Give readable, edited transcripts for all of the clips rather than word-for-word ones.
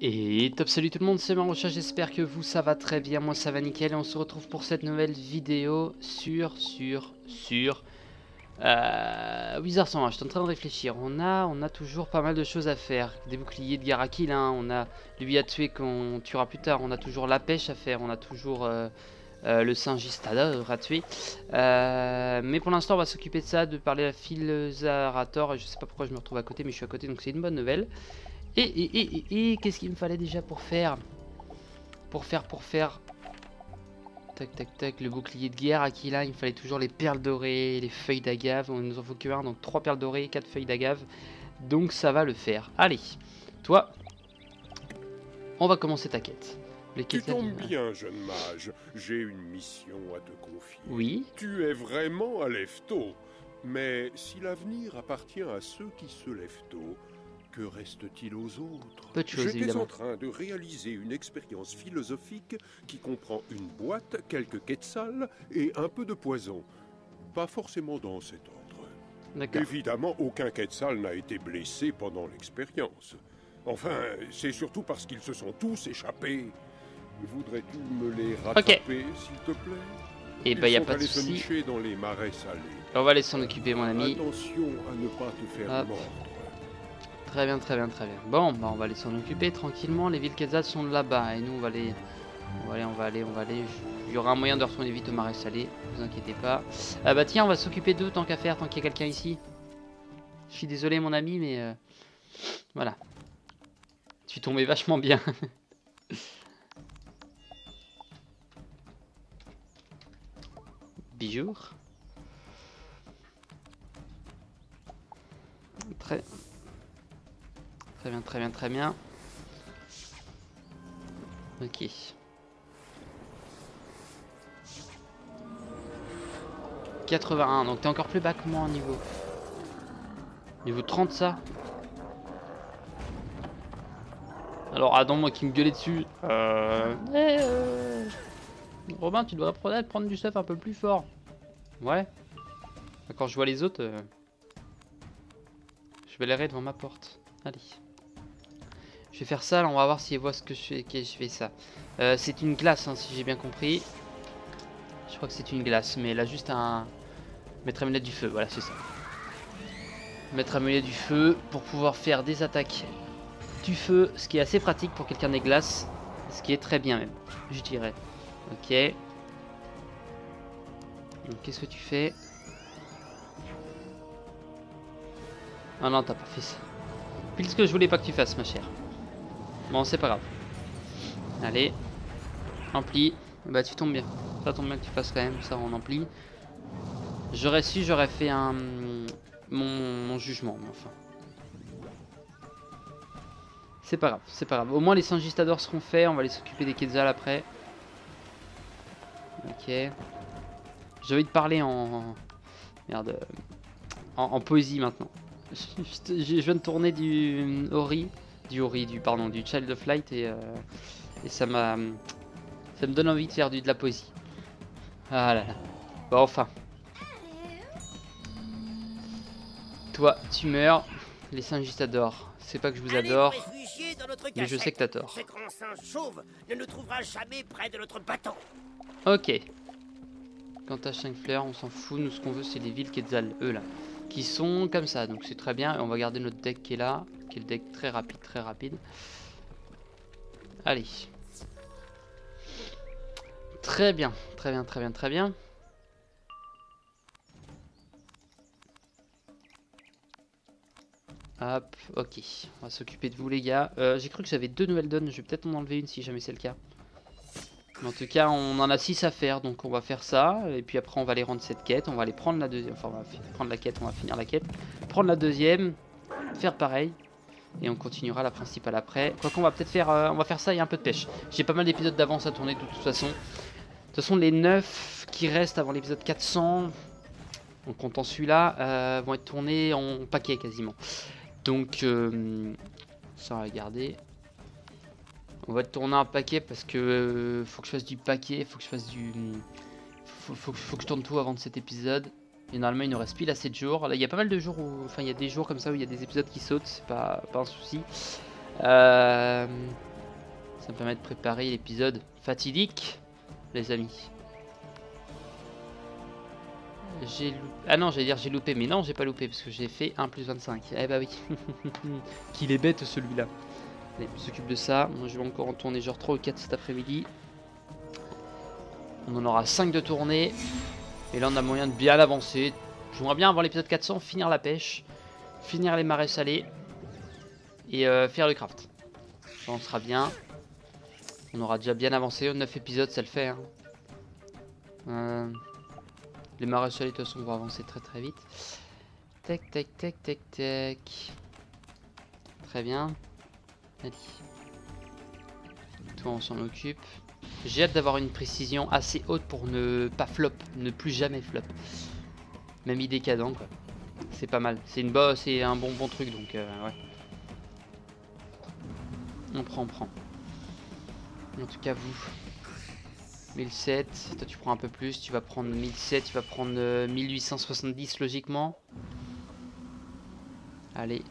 Et top, salut tout le monde, c'est Marocha, j'espère que vous ça va très bien, moi ça va nickel et on se retrouve pour cette nouvelle vidéo sur Wizard 101. Je suis en train de réfléchir, on a toujours pas mal de choses à faire, des boucliers de Garakil, hein, on a lui à tuer qu'on tuera plus tard, on a toujours la pêche à faire, on a toujours le Singistador à tuer, mais pour l'instant on va s'occuper de ça, de parler à Philzarator. Je sais pas pourquoi je me retrouve à côté mais je suis à côté donc c'est une bonne nouvelle. Et qu'est-ce qu'il me fallait déjà pour faire tac tac tac, le bouclier de guerre à qui là il me fallait toujours les perles dorées, les feuilles d'agave, on nous en faut que un, donc 3 perles dorées, 4 feuilles d'agave, donc ça va le faire. Allez, toi, on va commencer ta quête. Tu tombes bien, jeune mage, j'ai une mission à te confier. Oui. Tu es vraiment à Lefto, mais si l'avenir appartient à ceux qui se lèvent tôt, que reste-t-il aux autres? Peu de choses, J'étais évidemment. en train de réaliser une expérience philosophique qui comprend une boîte, quelques quetzals et un peu de poison. Pas forcément dans cet ordre. D'accord. Évidemment, aucun quetzal n'a été blessé pendant l'expérience. Enfin, c'est surtout parce qu'ils se sont tous échappés. Voudrais-tu me les rattraper, s'il te plaît? Et bah y a Ils sont pas de allés se soucis. nicher dans les marais salés. On va aller s'en occuper, mon ami. Attention à ne pas te faire Hop. mordre. Très bien, très bien, très bien. Bon, bah on va aller s'en occuper tranquillement. Les villes Quetzal sont là-bas et nous on va aller. On va aller. Il y aura un moyen de retourner vite au marais salé, ne vous inquiétez pas. Ah bah tiens, on va s'occuper d'eux tant qu'à faire, tant qu'il y a quelqu'un ici. Je suis désolé mon ami, mais voilà. Tu suis tombé vachement bien. Bijoux. Très bien, très bien, très bien. Ok. « 81, donc t'es encore plus bas que moi en niveau. Niveau 30 ça. Alors Adam, moi qui me gueulait dessus. Robin, tu devrais prendre du stuff un peu plus fort. Ouais. Quand je vois les autres, je vais les raider devant ma porte. Allez. Je vais faire ça, là, on va voir si elle voit ce que je fais. Ok, je fais ça. C'est une glace, hein, si j'ai bien compris. Je crois que c'est une glace, mais elle a juste un... Mettre amulette du feu, voilà, c'est ça. Mettre amulette du feu pour pouvoir faire des attaques du feu, ce qui est assez pratique pour quelqu'un des glaces. Ce qui est très bien même, je dirais. Ok. Donc qu'est-ce que tu fais? Ah non, t'as pas fait ça. Pile ce que je voulais pas que tu fasses, ma chère. Bon, c'est pas grave. Allez. Ampli. Bah tu tombes bien. Ça tombe bien que tu fasses quand même ça en ampli. J'aurais su, j'aurais fait un... Mon jugement, mais enfin. C'est pas grave, c'est pas grave. Au moins les Singistadors seront faits, on va aller s'occuper des Quetzals après. Ok. J'ai envie de parler en... Merde. En poésie maintenant. Je viens de tourner du Ori. Du Child of Light et ça m'a... Ça me donne envie de faire de la poésie. Ah là là. Bon, enfin. Toi, tu meurs. Les Singistadors. C'est pas que je vous adore, mais je sais que t'as tort. Ce grand singe chauve ne nous trouvera jamais près de notre bateau. Ok. Quant à 5 fleurs, on s'en fout. Nous, ce qu'on veut, c'est les villes Quetzal, eux là. Qui sont comme ça. Donc c'est très bien. Et on va garder notre deck qui est là. Qui est le deck très rapide, très rapide. Allez. Très bien. Très bien, très bien, très bien. Hop, ok. On va s'occuper de vous les gars. J'ai cru que j'avais 2 nouvelles donnes. Je vais peut-être en enlever une si jamais c'est le cas. Mais en tout cas, on en a 6 à faire. Donc on va faire ça. Et puis après, on va aller rendre cette quête. On va aller prendre la deuxième. Enfin, on va prendre la quête. On va finir la quête. Prendre la deuxième. Faire pareil. Et on continuera la principale après. Quoi qu'on va peut-être faire... on va faire ça et un peu de pêche. J'ai pas mal d'épisodes d'avance à tourner de toute façon. De toute façon, les 9 qui restent avant l'épisode 400... En comptant celui-là, vont être tournés en paquet quasiment. Donc, ça on va garder. On va tourner un paquet parce que faut que je fasse du paquet, faut que je fasse du... Faut que je tourne tout avant de cet épisode. Et normalement il nous reste pile à 7 jours. Là il y a pas mal de jours où... Enfin il y a des jours comme ça où il y a des épisodes qui sautent, c'est pas un souci. Ça me permet de préparer l'épisode fatidique, les amis. Ah non, j'allais dire j'ai loupé, mais non, j'ai pas loupé parce que j'ai fait 1 + 25. Eh bah oui. Qu'il est bête celui-là. Allez, on s'occupe de ça. Moi, je vais encore en tourner genre 3 ou 4 cet après-midi. On en aura 5 de tournée. Et là, on a moyen de bien avancer. J'aimerais bien avant l'épisode 400 finir la pêche, finir les marais salés et faire le craft. Ça, on sera bien. On aura déjà bien avancé. 9 épisodes, ça le fait. Hein. Les marais salés, de toute façon, on va avancer très très vite. Tac, tac, tac, tac, tac. Très bien. Allez. Toi, on s'en occupe. J'ai hâte d'avoir une précision assez haute pour ne pas flop, ne plus jamais flop. Même idée qu'Adam, quoi. C'est pas mal. C'est une bosse et un bon truc, donc ouais. On prend. En tout cas, vous. 1007. Toi, tu prends un peu plus. Tu vas prendre 1007. Tu vas prendre 1870, logiquement. Allez.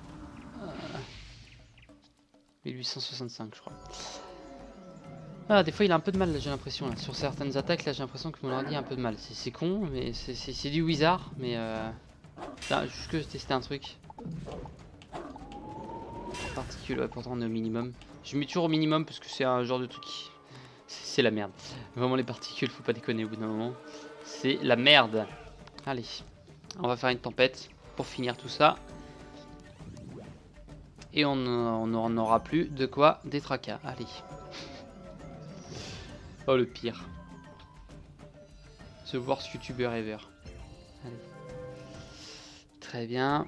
1865, je crois. Ah, des fois il a un peu de mal, j'ai l'impression, là. Sur certaines attaques, là j'ai l'impression que mon ordi a un peu de mal. C'est con, mais c'est du wizard, mais là, juste que je testais un truc. Particules, ouais, pourtant on est au minimum. Je mets toujours au minimum parce que c'est un genre de truc. C'est la merde. Vraiment les particules, faut pas déconner au bout d'un moment. C'est la merde. Allez, on va faire une tempête pour finir tout ça. Et on n'en aura plus de quoi des tracas. Allez. Oh le pire. The worst YouTuber ever. Allez. Très bien.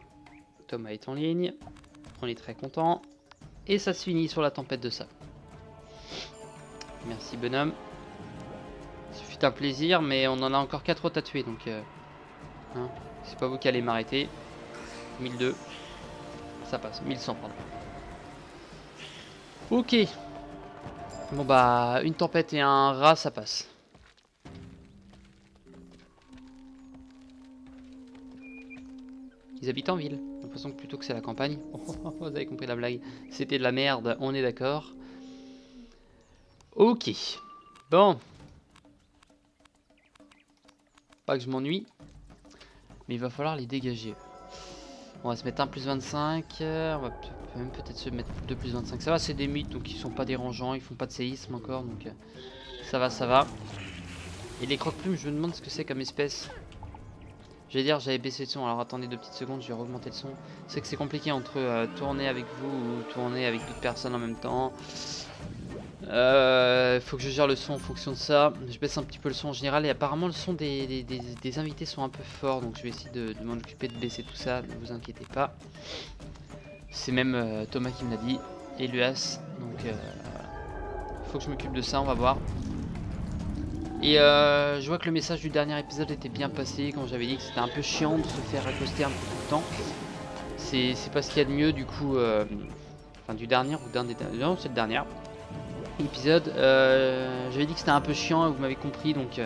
Thomas est en ligne. On est très content. Et ça se finit sur la tempête de ça. Merci bonhomme. Ce fut un plaisir, mais on en a encore 4 autres à tuer, donc hein, c'est pas vous qui allez m'arrêter. 1002. Ça passe. 1100, pardon. Ok. Bon bah, une tempête et un rat, ça passe. Ils habitent en ville. J'ai l'impression que plutôt que c'est la campagne. Oh, vous avez compris la blague. C'était de la merde, on est d'accord. Ok. Bon. Pas que je m'ennuie. Mais il va falloir les dégager. On va se mettre 1 + 25. On va même peut-être se mettre 2 + 25. Ça va, c'est des mythes, donc ils sont pas dérangeants. Ils font pas de séisme encore, donc ça va, ça va. Et les croque-plumes, je me demande ce que c'est comme espèce. J'allais dire, j'avais baissé le son. Alors attendez 2 petites secondes, je vais augmenter le son. C'est que c'est compliqué entre tourner avec vous ou tourner avec d'autres personnes en même temps. Faut que je gère le son en fonction de ça. Je baisse un petit peu le son en général. Et apparemment, le son des invités sont un peu forts. Donc je vais essayer de m'en occuper, de baisser tout ça. Ne vous inquiétez pas. C'est même Thomas qui me l'a dit. Et Luas. Donc faut que je m'occupe de ça. On va voir. Et je vois que le message du dernier épisode était bien passé. Quand j'avais dit que c'était un peu chiant de se faire accoster un peu tout le temps. C'est pas ce qu'il y a de mieux du coup. Enfin du dernier ou d'un des derniers. Non, c'est le dernier épisode. J'avais dit que c'était un peu chiant et vous m'avez compris. Donc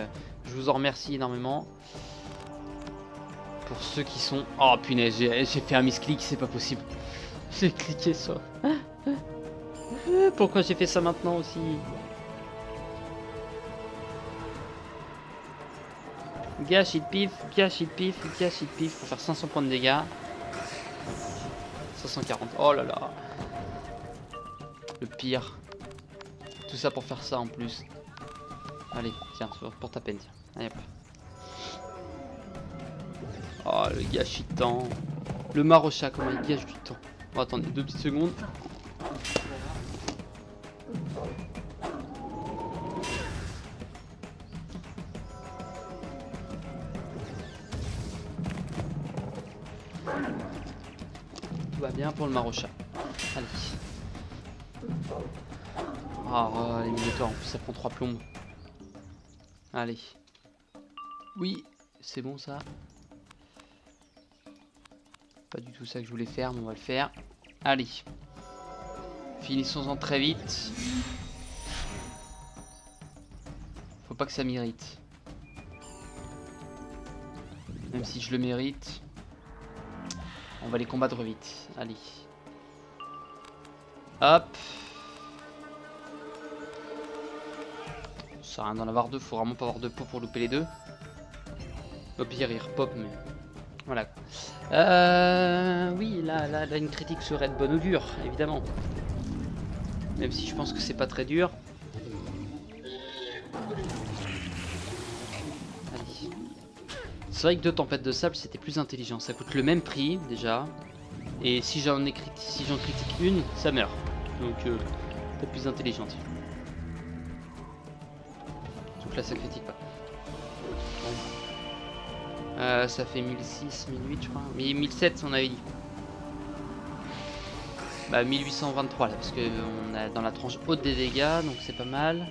je vous en remercie énormément. Pour ceux qui sont... Oh punaise, j'ai fait un misclick, c'est pas possible. J'ai cliqué sur... Pourquoi j'ai fait ça maintenant aussi? Gâchis de pif, gâchis de pif, gâchis de pif pour faire 500 points de dégâts. 540, oh là là. Le pire. Tout ça pour faire ça en plus. Allez, tiens, pour ta peine, tiens. Allez hop. Oh, le gâchis de temps. Le Marocha, comment il gâche du temps. Bon, attendez, 2 petites secondes. Tout va bien pour le Marocha. Allez. Ah, les minotaures, en plus ça prend 3 plombes. Allez. Oui, c'est bon ça. Pas du tout ça que je voulais faire, mais on va le faire. Allez. Finissons-en très vite. Faut pas que ça m'irrite. Même si je le mérite. On va les combattre vite. Allez. Hop. Ça sert à rien d'en avoir deux, faut vraiment pas avoir deux pots pour louper les deux. Au pire il repop mais... Voilà. Oui, là une critique serait de bon augure, évidemment. Même si je pense que c'est pas très dur. Allez. C'est vrai que 2 tempêtes de sable c'était plus intelligent. Ça coûte le même prix déjà. Et si j'en critique une, ça meurt. Donc peut-être plus intelligente. Donc là ça critique pas. Ça fait 1006, 1008 je crois. Mais 1007 on avait dit. Bah 1823 là parce que on a dans la tranche haute des dégâts donc c'est pas mal.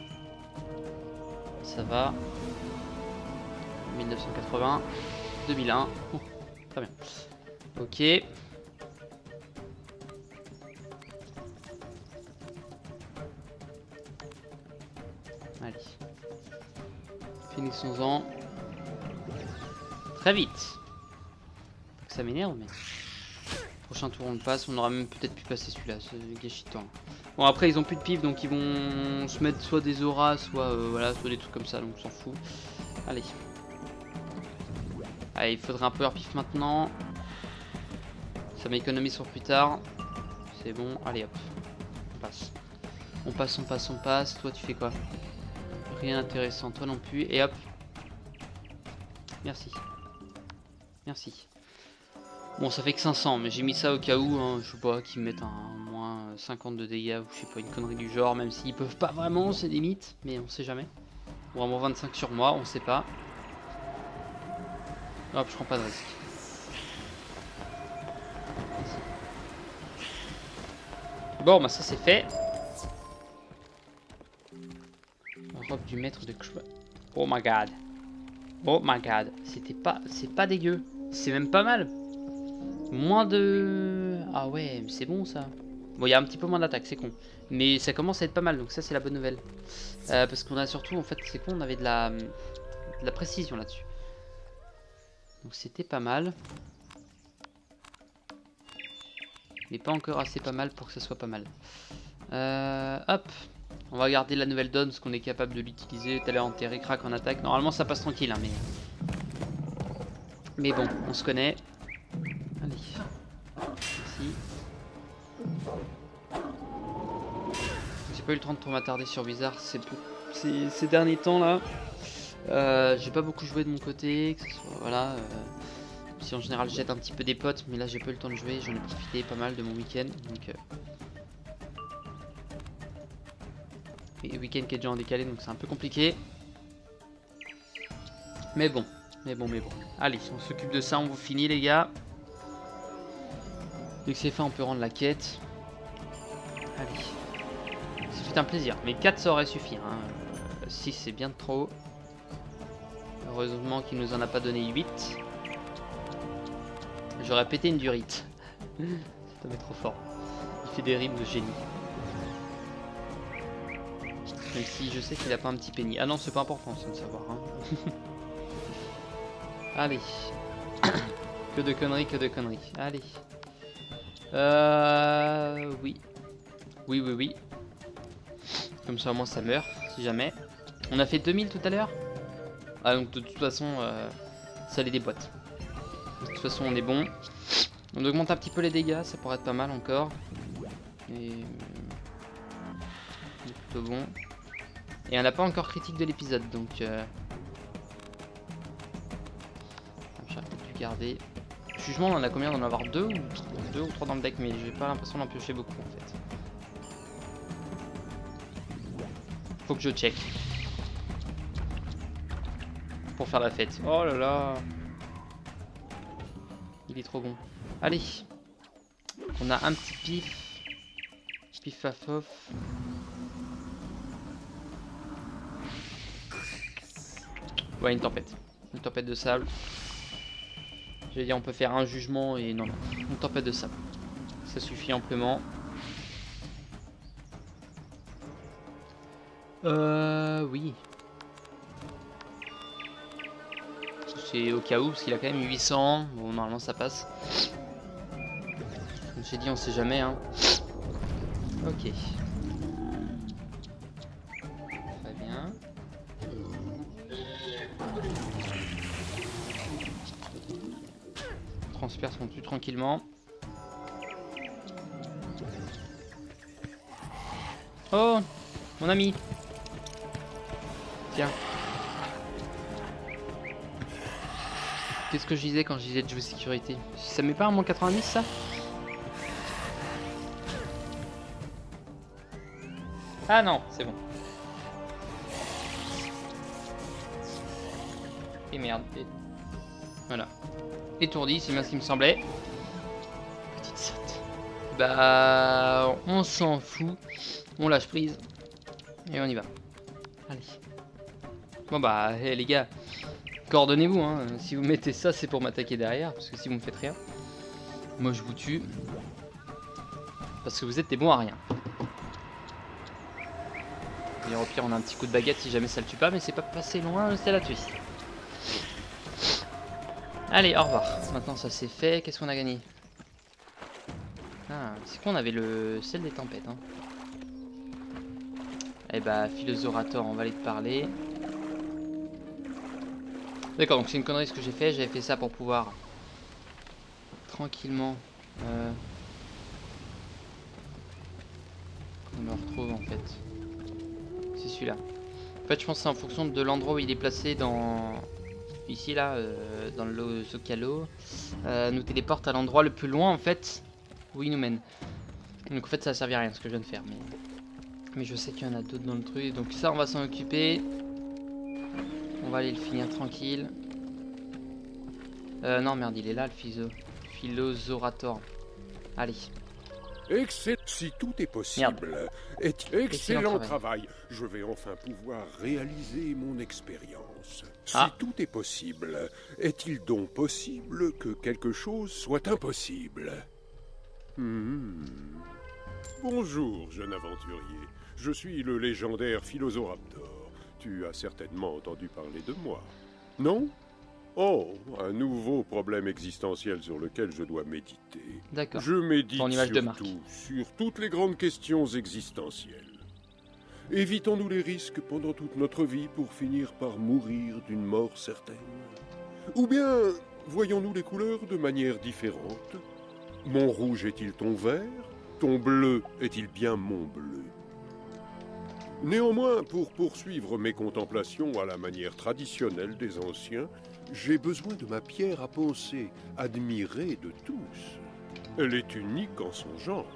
Ça va. 1980, 2001. Oh, très bien. Ok. Allez. Finissons-en. Très vite. Faut que ça m'énerve mais... Prochain tour on le passe, on aura même peut-être pu passer celui-là, c'est gâchitant. Bon après ils ont plus de pif donc ils vont se mettre soit des auras, soit voilà, soit des trucs comme ça donc on s'en fout. Allez. Allez, il faudrait un power pif maintenant. Ça m'économise pour plus tard. C'est bon, allez hop. On passe. On passe, on passe, on passe. Toi tu fais quoi? Rien d'intéressant, toi non plus. Et hop. Merci. Merci. Bon ça fait que 500 mais j'ai mis ça au cas où hein, je sais pas qu'ils mettent un moins 50 de dégâts ou je sais pas une connerie du genre même s'ils peuvent pas vraiment c'est des mythes mais on sait jamais. Vraiment 25 sur moi on sait pas. Hop je prends pas de risque. Bon bah ça c'est fait. Robe du maître de Krull. Oh my god. Oh my god. C'est pas dégueu. C'est même pas mal. Moins de... Ah ouais, c'est bon ça. Bon, il y a un petit peu moins d'attaque, c'est con. Mais ça commence à être pas mal, donc ça c'est la bonne nouvelle. Parce qu'on a surtout, en fait, c'est con, on avait de la précision là-dessus. Donc c'était pas mal. Mais pas encore assez pas mal pour que ça soit pas mal. Hop. On va garder la nouvelle donne, parce qu'on est capable de l'utiliser. Tout à l'heure, enterrer crack en attaque. Normalement, ça passe tranquille, hein, mais bon, on se connaît. Allez. Merci. J'ai pas eu le temps de trop m'attarder sur Blizzard ces derniers temps là. J'ai pas beaucoup joué de mon côté, que ce soit, voilà. Si en général je jette un petit peu des potes, mais là j'ai pas eu le temps de jouer, j'en ai profité pas mal de mon week-end. Donc et week-end qui est déjà en décalé, donc c'est un peu compliqué. Mais bon. Allez, on s'occupe de ça, on vous finit les gars. Dès que c'est fait, on peut rendre la quête. Allez. C'est un plaisir. Mais 4 ça aurait suffi. Hein. 6 c'est bien trop. Heureusement qu'il nous en a pas donné 8. J'aurais pété une durite. Ça m'est trop fort. Il fait des rimes de génie. Même si je sais qu'il a pas un petit penny. Ah non, c'est pas important ça de savoir. Hein. Allez. Que de conneries, que de conneries. Allez. Oui. Oui. Comme ça au moins ça meurt, si jamais. On a fait 2000 tout à l'heure. Ah donc de toute façon, ça les déboîte. De toute façon on est bon. On augmente un petit peu les dégâts, ça pourrait être pas mal encore. Et... c'est plutôt bon. Et on n'a pas encore critique de l'épisode, donc... J'aurais peut-être dû garder... Jugement, on en a combien? On en a avoir 2 ou 3 dans le deck, mais j'ai pas l'impression d'en piocher beaucoup en fait. Faut que je check. Pour faire la fête. Oh là là. Il est trop bon. Allez. On a un petit pif. Pif faf off. Ouais, une tempête. Une tempête de sable. J'allais dire on peut faire un jugement et non, une tempête de sable. Ça suffit amplement. Oui. C'est au cas où parce qu'il a quand même 800. Bon normalement ça passe. Comme j'ai dit on sait jamais hein. Ok. Très bien. Transperce mon plus tranquillement. Oh, mon ami. Tiens. Qu'est-ce que je disais quand je disais de jouer sécurité? Ça met pas un moins 90 ça? Ah non, c'est bon. Et merde. Et... Voilà. Étourdi, c'est bien ce qui me semblait. Petite saute. Bah, on s'en fout. On lâche prise. Et on y va. Allez. Bon bah, hey, les gars. Coordonnez-vous, hein. Si vous mettez ça, c'est pour m'attaquer derrière. Parce que si vous me faites rien, moi je vous tue. Parce que vous êtes des bons à rien. Et au pire, on a un petit coup de baguette si jamais ça le tue pas. Mais c'est pas passé loin, c'est la tuer. Allez, au revoir. Maintenant ça c'est fait. Qu'est-ce qu'on a gagné? Ah, c'est qu'on avait le sel des tempêtes. Hein. Eh bah, Philosorator, on va aller te parler. D'accord, donc c'est une connerie ce que j'ai fait. J'avais fait ça pour pouvoir tranquillement. On me retrouve en fait. C'est celui-là. En fait, je pense que c'est en fonction de l'endroit où il est placé dans. Ici là, dans le Zocalo, nous téléporte à l'endroit le plus loin en fait où il nous mène. Donc en fait ça ne servi à rien ce que je viens de faire, mais je sais qu'il y en a d'autres dans le truc. Donc ça on va s'en occuper. On va aller le finir tranquille. Non merde, il est là le Philosorator. Allez. Si tout est possible, excellent travail. Je vais enfin pouvoir réaliser mon expérience. Si tout est possible, est-il donc possible que quelque chose soit impossible? Bonjour, jeune aventurier. Je suis le légendaire Philosoraptor. Tu as certainement entendu parler de moi, non? Oh, un nouveau problème existentiel sur lequel je dois méditer. D'accord. Je médite surtout sur toutes les grandes questions existentielles. Évitons-nous les risques pendant toute notre vie pour finir par mourir d'une mort certaine? Ou bien voyons-nous les couleurs de manière différente? Mon rouge est-il ton vert? Ton bleu est-il bien mon bleu? Néanmoins, pour poursuivre mes contemplations à la manière traditionnelle des anciens, j'ai besoin de ma pierre à penser, admirée de tous. Elle est unique en son genre.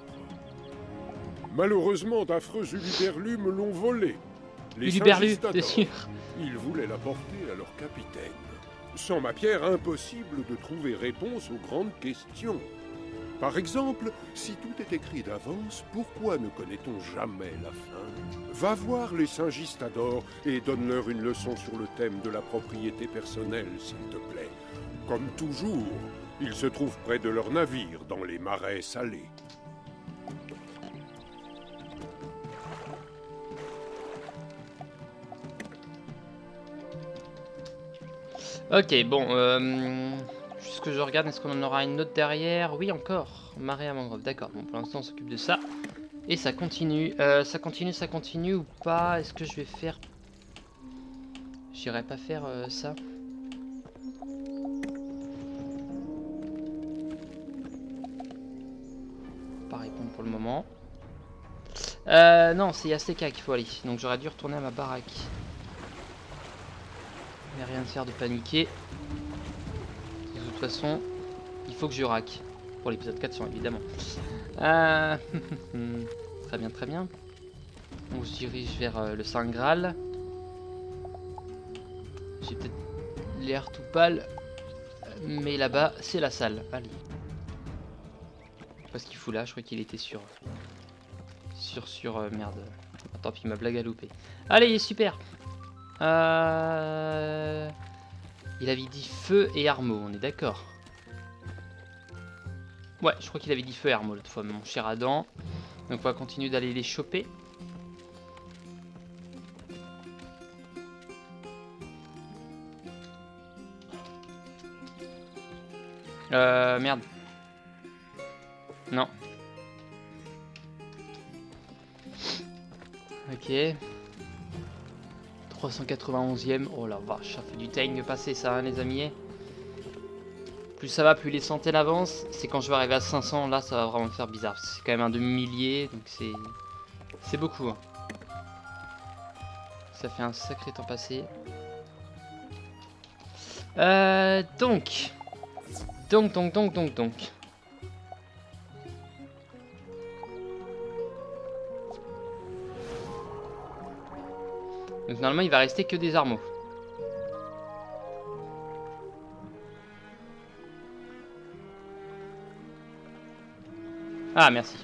Malheureusement, d'affreux uluberlus me l'ont volée. Les Saint-Justadors, ils voulaient la porter à leur capitaine. Sans ma pierre, impossible de trouver réponse aux grandes questions. Par exemple, si tout est écrit d'avance, pourquoi ne connaît-on jamais la fin? Va voir les Saint-Justadors et donne-leur une leçon sur le thème de la propriété personnelle, s'il te plaît. Comme toujours, ils se trouvent près de leur navire, dans les marais salés. Ok, bon, juste que je regarde, est-ce qu'on en aura une autre derrière? Oui, encore, marée à mangrove, d'accord. Bon, pour l'instant, on s'occupe de ça. Et ça continue, ça continue ou pas? Est-ce que je vais faire... J'irai pas faire ça. Pas répondre pour le moment. Non, c'est Yaseka qu'il faut aller. Donc j'aurais dû retourner à ma baraque. Mais rien de faire de paniquer. De toute façon, il faut que je rack. Pour l'épisode 400 évidemment. Très bien, très bien. On se dirige vers le Saint Graal. J'ai peut-être l'air tout pâle. Mais là-bas, c'est la salle. Allez. Je sais pas ce qu'il fout là, je crois qu'il était sur... merde. Tant pis, ma blague a loupé. Allez, super. Il avait dit feu et armeau, on est d'accord. Ouais, je crois qu'il avait dit feu et armeau l'autre fois, mon cher Adam. Donc on va continuer d'aller les choper. Merde. Non. Ok. 391e. Oh la vache, ça fait du time de passer ça, hein, les amis. Plus ça va, plus les centaines avancent. C'est quand je vais arriver à 500, là, ça va vraiment me faire bizarre. C'est quand même un demi-millier, donc c'est beaucoup. Hein. Ça fait un sacré temps passé. Donc. Donc. Donc normalement il va rester que des armeaux. Ah merci.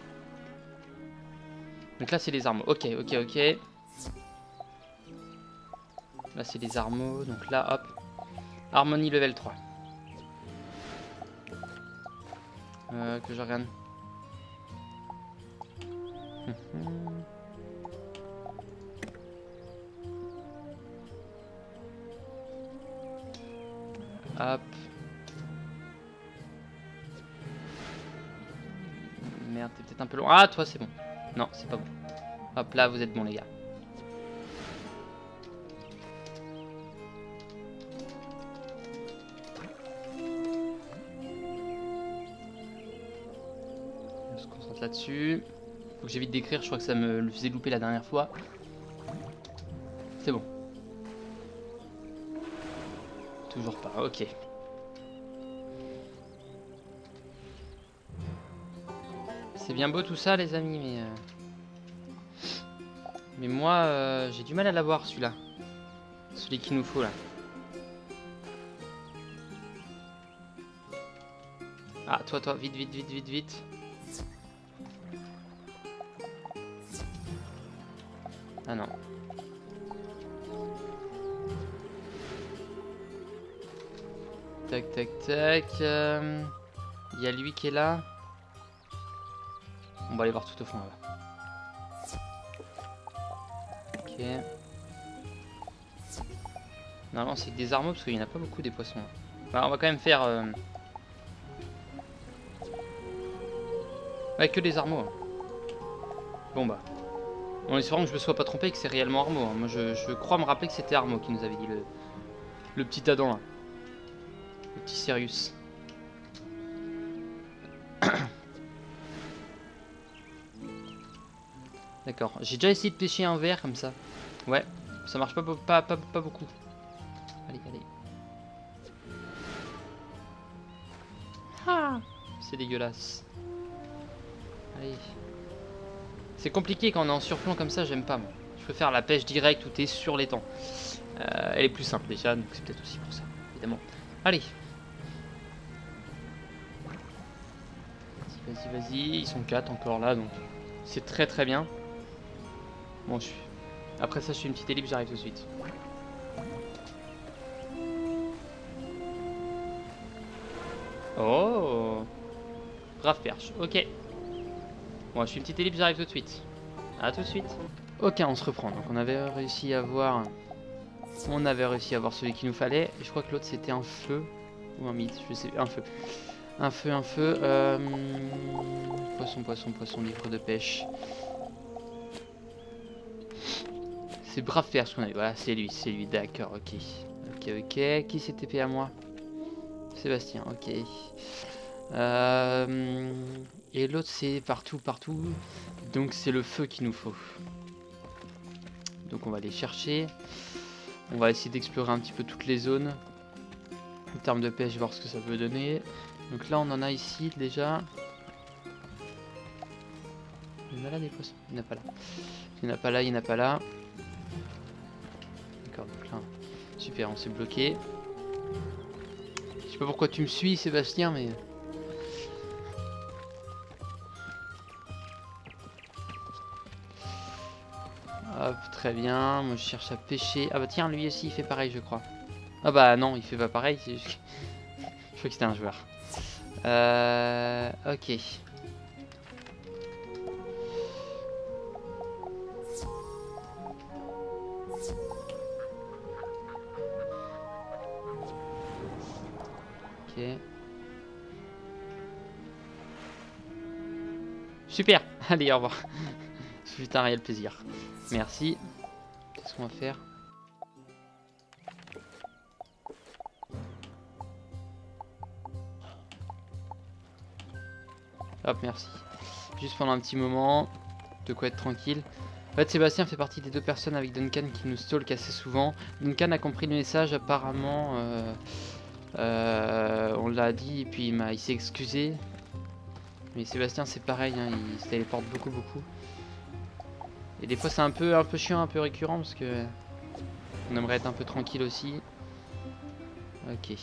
Donc là c'est les armeaux. Ok. Là c'est les armeaux. Donc là hop. Harmonie level 3. Que je regarde. Hop. Merde, t'es peut-être un peu long. Ah, toi, c'est bon. Non, c'est pas bon. Hop, là, vous êtes bons, les gars. On se concentre là-dessus. Faut que j'évite d'écrire, je crois que ça me le faisait louper la dernière fois. C'est bon. Toujours pas, ok. C'est bien beau tout ça les amis, mais moi j'ai du mal à l'avoir celui-là. Celui qu'il nous faut là. Ah toi, vite. Ah non. Tac. Il y a lui qui est là. On va aller voir tout au fond là-bas. Ok. Normalement c'est des armeaux parce qu'il n'y en a pas beaucoup des poissons. Enfin, on va quand même faire... Ouais, que des armeaux. Hein. Bon bah. En espérant que je me sois pas trompé et que c'est réellement armeaux. Hein. Moi je crois me rappeler que c'était armeaux qui nous avait dit le petit Adam là. Le petit Sirius. D'accord. J'ai déjà essayé de pêcher un verre comme ça. Ouais. Ça marche pas beaucoup. Allez. Ah, c'est dégueulasse. Allez. C'est compliqué quand on est en surplomb comme ça, j'aime pas moi. Je préfère la pêche directe où t'es sur les temps. Elle est plus simple déjà, donc c'est peut-être aussi pour ça, évidemment. Allez. Vas-y. Ils sont 4 encore là, donc c'est très bien. Bon, après ça, je suis une petite ellipse, j'arrive tout de suite. Oh, brave perche, ok. Bon, je suis une petite ellipse, j'arrive tout de suite. À tout de suite. Ok, on se reprend. Donc on avait réussi à avoir... On avait réussi à avoir celui qu'il nous fallait. Et je crois que l'autre c'était un feu. Ou un mythe, je sais. Un feu. Un feu. Poisson, livre de pêche. C'est brave perche qu'on a eu. Voilà, c'est lui, d'accord, ok. Qui s'est TP à moi? Sébastien, ok. Et l'autre c'est partout. Donc c'est le feu qu'il nous faut. Donc on va aller chercher. On va essayer d'explorer un petit peu toutes les zones. En termes de pêche, voir ce que ça peut donner. Donc là on en a ici déjà. Il y en a là des poissons? Il n'y en a pas là. Il n'y en a pas là. D'accord, donc là. Super, on s'est bloqué. Je sais pas pourquoi tu me suis Sébastien, mais... Hop, très bien. Moi je cherche à pêcher. Ah bah tiens, lui aussi il fait pareil je crois. Ah bah non, il fait pas pareil. Je crois que c'était un joueur. Ok. Ok. Super. Allez, au revoir. C'est un réel plaisir. Merci. Qu'est-ce qu'on va faire? Hop, merci. Juste pendant un petit moment, de quoi être tranquille. En fait, Sébastien fait partie des 2 personnes avec Duncan qui nous stalk assez souvent. Duncan a compris le message apparemment. On l'a dit et puis il s'est excusé. Mais Sébastien c'est pareil, hein, il se téléporte beaucoup. Et des fois c'est un peu chiant, un peu récurrent parce que on aimerait être un peu tranquille aussi. Ok.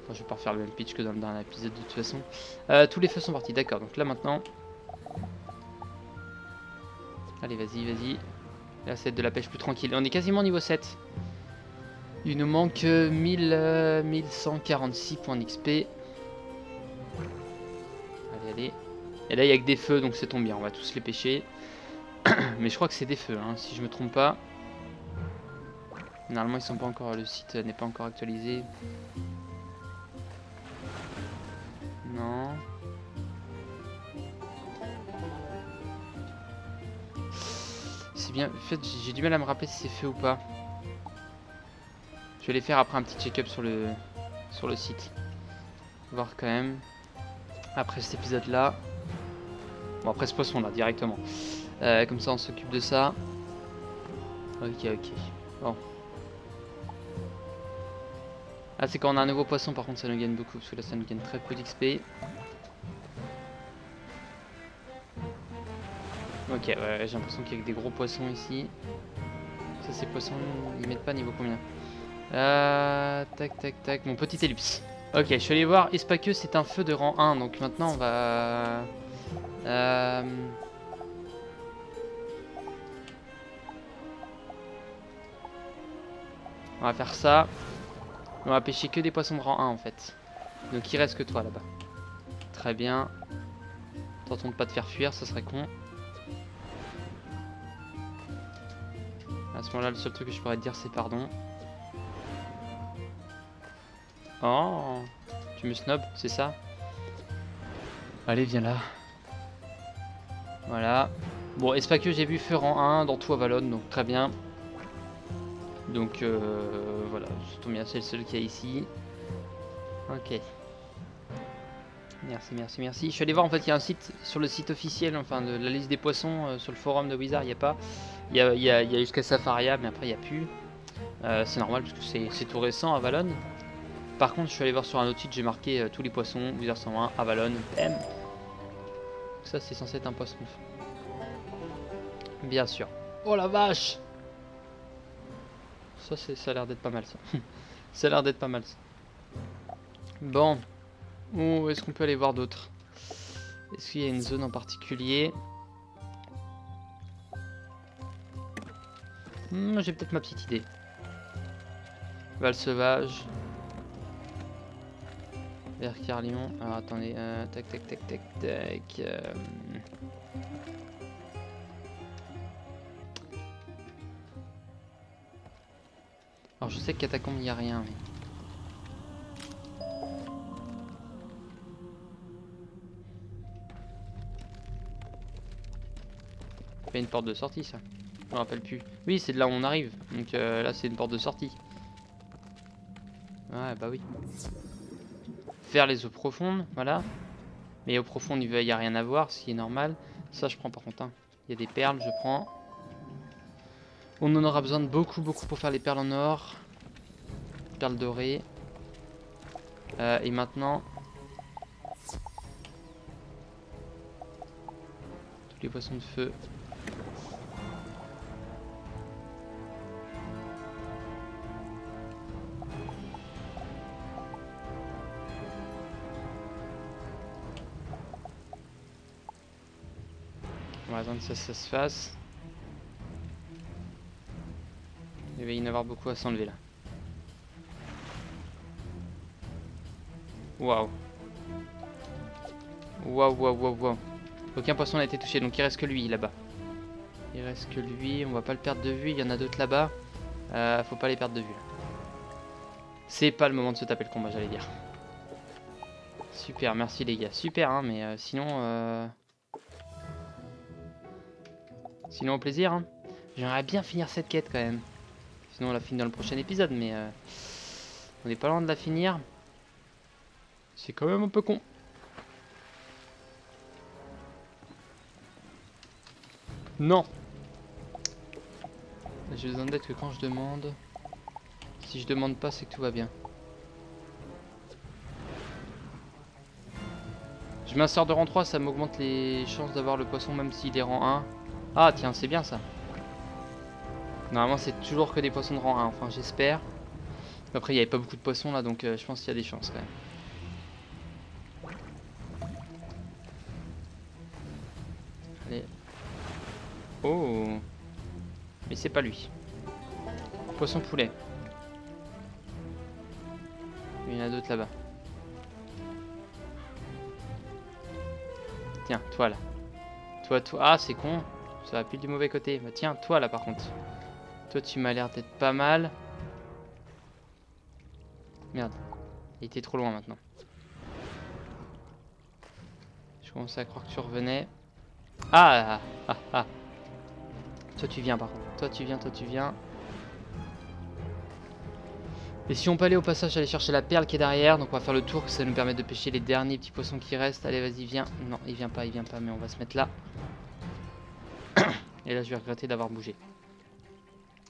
Enfin, je vais pas refaire le même pitch que dans le dernier épisode de toute façon. Tous les feux sont partis, d'accord. Donc là maintenant. Allez, vas-y. Là c'est de la pêche plus tranquille. On est quasiment niveau 7. Il nous manque 1146 points d'XP. Allez. Et là il n'y a que des feux donc ça tombe bien, on va tous les pêcher. Mais je crois que c'est des feux, hein, si je me trompe pas. Normalement ils sont pas encore, le site n'est pas encore actualisé. Non. C'est bien, en fait j'ai du mal à me rappeler si c'est fait ou pas. Je vais les faire après un petit check-up sur le site. Voir quand même. Après cet épisode là. Bon après ce poisson là directement. Comme ça on s'occupe de ça. Ok. Bon. Ah c'est quand on a un nouveau poisson par contre ça nous gagne beaucoup. Parce que là ça nous gagne très peu d'XP. Ok ouais j'ai l'impression qu'il y a que des gros poissons ici. Ça ces poissons ils mettent pas niveau combien? Tac. Mon petit ellipse. Ok, je suis allé voir. Espaqueux, c'est un feu de rang 1. Donc maintenant, on va... On va faire ça. On va pêcher que des poissons de rang 1 en fait. Donc il reste que toi là-bas. Très bien. Tentons de pas te faire fuir, ça serait con. À ce moment-là, le seul truc que je pourrais te dire, c'est pardon. Oh, tu me snobs, c'est ça? Allez, viens là. Voilà. Bon, Espaqueux, j'ai vu feu rang 1 dans tout Avalon, donc très bien. Donc voilà, c'est tout bien, c'est le seul qu'il y a ici. Ok. Merci. Je suis allé voir, en fait, il y a un site sur le site officiel, enfin de la liste des poissons sur le forum de Wizard, il n'y a pas. Il y a jusqu'à Safaria, mais après il n'y a plus. C'est normal parce que c'est tout récent, Avalon. Par contre, je suis allé voir sur un autre site, j'ai marqué tous les poissons, Wizard 101, Avalon, M. Ça, c'est censé être un poisson. Bien sûr. Oh la vache! Ça a l'air d'être pas mal, ça. Ça a l'air d'être pas mal, ça. Bon. Où est-ce qu'on peut aller voir d'autres? Est-ce qu'il y a une zone en particulier? J'ai peut-être ma petite idée. Val sauvage. Vers Carlion. Alors attendez. Tac. Alors je sais que catacombe il n'y a rien. Mais... c'est pas une porte de sortie ça. Je me rappelle plus. Oui c'est de là où on arrive. Donc là c'est une porte de sortie. Ouais bah oui. Faire les eaux profondes, voilà. Mais eaux profondes il n'y a rien à voir, ce qui est normal. Ça je prends par contre. Hein. Il y a des perles, je prends. On en aura besoin de beaucoup pour faire les perles en or. Perles dorées. Et maintenant... tous les poissons de feu. On va attendre que ça se fasse. Il va y en avoir beaucoup à s'enlever là. Waouh. Aucun poisson n'a été touché, donc il reste que lui là-bas. Il reste que lui, on va pas le perdre de vue, il y en a d'autres là-bas. Faut pas les perdre de vue là. C'est pas le moment de se taper le combat, j'allais dire. Super, merci les gars. Super, hein, mais sinon... Sinon au plaisir, hein. J'aimerais bien finir cette quête quand même. Sinon on la finit dans le prochain épisode, mais... on n'est pas loin de la finir. C'est quand même un peu con. Non. J'ai besoin d'aide que quand je demande. Si je demande pas, c'est que tout va bien. Je mets un sort de rang 3, ça m'augmente les chances d'avoir le poisson même s'il est rang 1. Ah tiens, c'est bien ça. Normalement c'est toujours que des poissons de rang 1, enfin j'espère. Après il n'y avait pas beaucoup de poissons là, donc je pense qu'il y a des chances quand même. Allez. Oh. Mais c'est pas lui. Poisson poulet. Il y en a d'autres là-bas. Tiens, toi là. Toi. Ah, c'est con. Ça va pile du mauvais côté. Bah tiens, toi là par contre. Toi, tu m'as l'air d'être pas mal. Merde. Il était trop loin maintenant. Je commençais à croire que tu revenais. Ah. Toi, tu viens par contre. Toi, tu viens. Et si on peut aller au passage aller chercher la perle qui est derrière, donc on va faire le tour, que ça nous permet de pêcher les derniers petits poissons qui restent. Allez vas-y viens. Non il vient pas, mais on va se mettre là. Et là je vais regretter d'avoir bougé.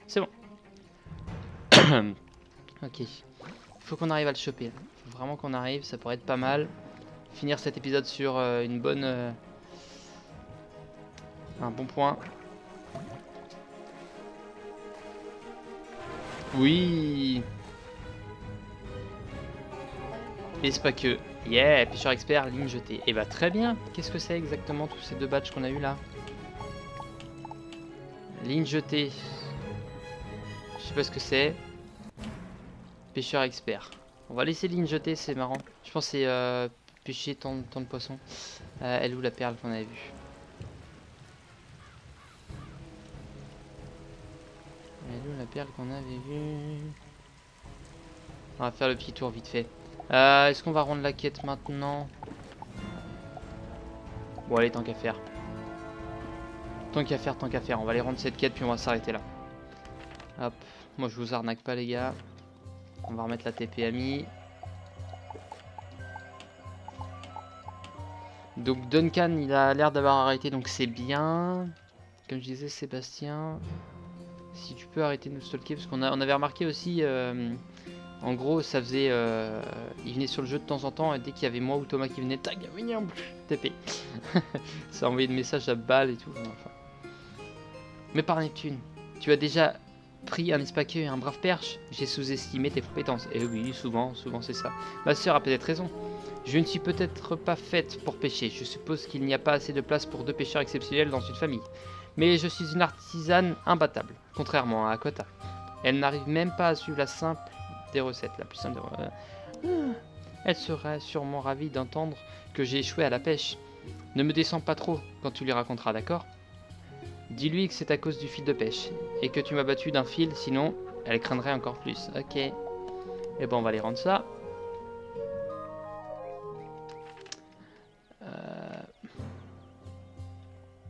C'est bon. Ok. Il faut qu'on arrive à le choper. Il faut vraiment qu'on arrive, ça pourrait être pas mal. Finir cet épisode sur une bonne... un bon point. Oui. Et c'est pas que. Yeah, pêcheur expert, ligne jetée. Et bah très bien. Qu'est-ce que c'est exactement tous ces deux badges qu'on a eu là? Ligne jetée. Je sais pas ce que c'est. Pêcheur expert. On va laisser ligne jetée, c'est marrant. Je pense que c'est pêcher tant de poissons. Elle ou la perle qu'on avait vue? Elle ou la perle qu'on avait vue? On va faire le petit tour vite fait. Est-ce qu'on va rendre la quête maintenant? Bon allez, tant qu'à faire. Tant qu'à faire. On va aller rendre cette quête puis on va s'arrêter là. Hop. Moi je vous arnaque pas les gars. On va remettre la TP amie. Donc Duncan il a l'air d'avoir arrêté donc c'est bien. Comme je disais Sébastien. Si tu peux arrêter de nous stalker parce qu'on avait remarqué aussi... en gros, ça faisait... il venait sur le jeu de temps en temps et dès qu'il y avait moi ou Thomas qui venait, tag, TP. Ça envoyait des messages à balle et tout. Enfin. Mais par Neptune, tu as déjà pris un espaqueux et un brave perche. J'ai sous-estimé tes compétences. Et oui, souvent c'est ça. Ma soeur a peut-être raison. Je ne suis peut-être pas faite pour pêcher. Je suppose qu'il n'y a pas assez de place pour 2 pêcheurs exceptionnels dans une famille. Mais je suis une artisane imbattable, contrairement à Aquata. Elle n'arrive même pas à suivre la simple des recettes, la plus simple Elle serait sûrement ravie d'entendre que j'ai échoué à la pêche. Ne me descends pas trop quand tu lui raconteras, d'accord? Dis-lui que c'est à cause du fil de pêche et que tu m'as battu d'un fil, sinon elle craindrait encore plus. Ok. Et bon, on va aller rendre ça.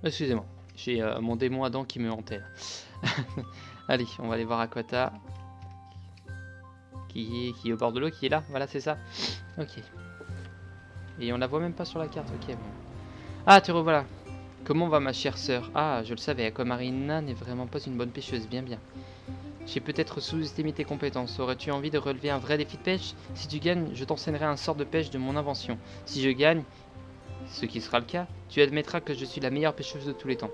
Excusez-moi, j'ai mon démon Adam qui me hantait. Allez, on va aller voir Aquata. Qui est au bord de l'eau, qui est là, voilà c'est ça. Ok. Et on la voit même pas sur la carte, ok. Bon. Ah, te revoilà. Comment va ma chère sœur? Ah, je le savais, Aquamarina n'est vraiment pas une bonne pêcheuse, bien. J'ai peut-être sous-estimé tes compétences. Aurais-tu envie de relever un vrai défi de pêche? Si tu gagnes, je t'enseignerai un sort de pêche de mon invention. Si je gagne, ce qui sera le cas, tu admettras que je suis la meilleure pêcheuse de tous les temps.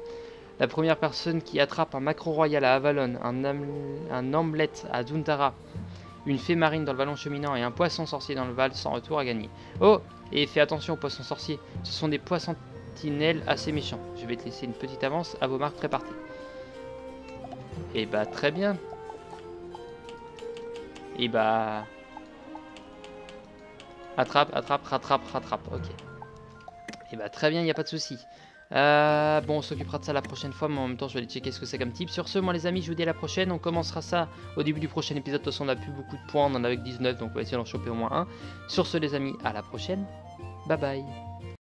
La première personne qui attrape un maquereau royal à Avalon, un omelette à Duntara, une fée marine dans le vallon cheminant et un poisson sorcier dans le Val sans retour à gagner. Oh, et fais attention aux poissons sorciers, ce sont des poissontinelles assez méchants. Je vais te laisser une petite avance à vos marques préparées. Et bah très bien. Et bah... Attrape, rattrape, ok. Et bah très bien, il n'y a pas de souci. Bon, on s'occupera de ça la prochaine fois, mais en même temps je vais aller checker ce que c'est comme type. Sur ce, moi les amis, je vous dis à la prochaine. On commencera ça au début du prochain épisode. De toute façon, on n'a plus beaucoup de points, on en a avec 19, donc on va essayer d'en choper au moins un. Sur ce les amis, à la prochaine. Bye bye.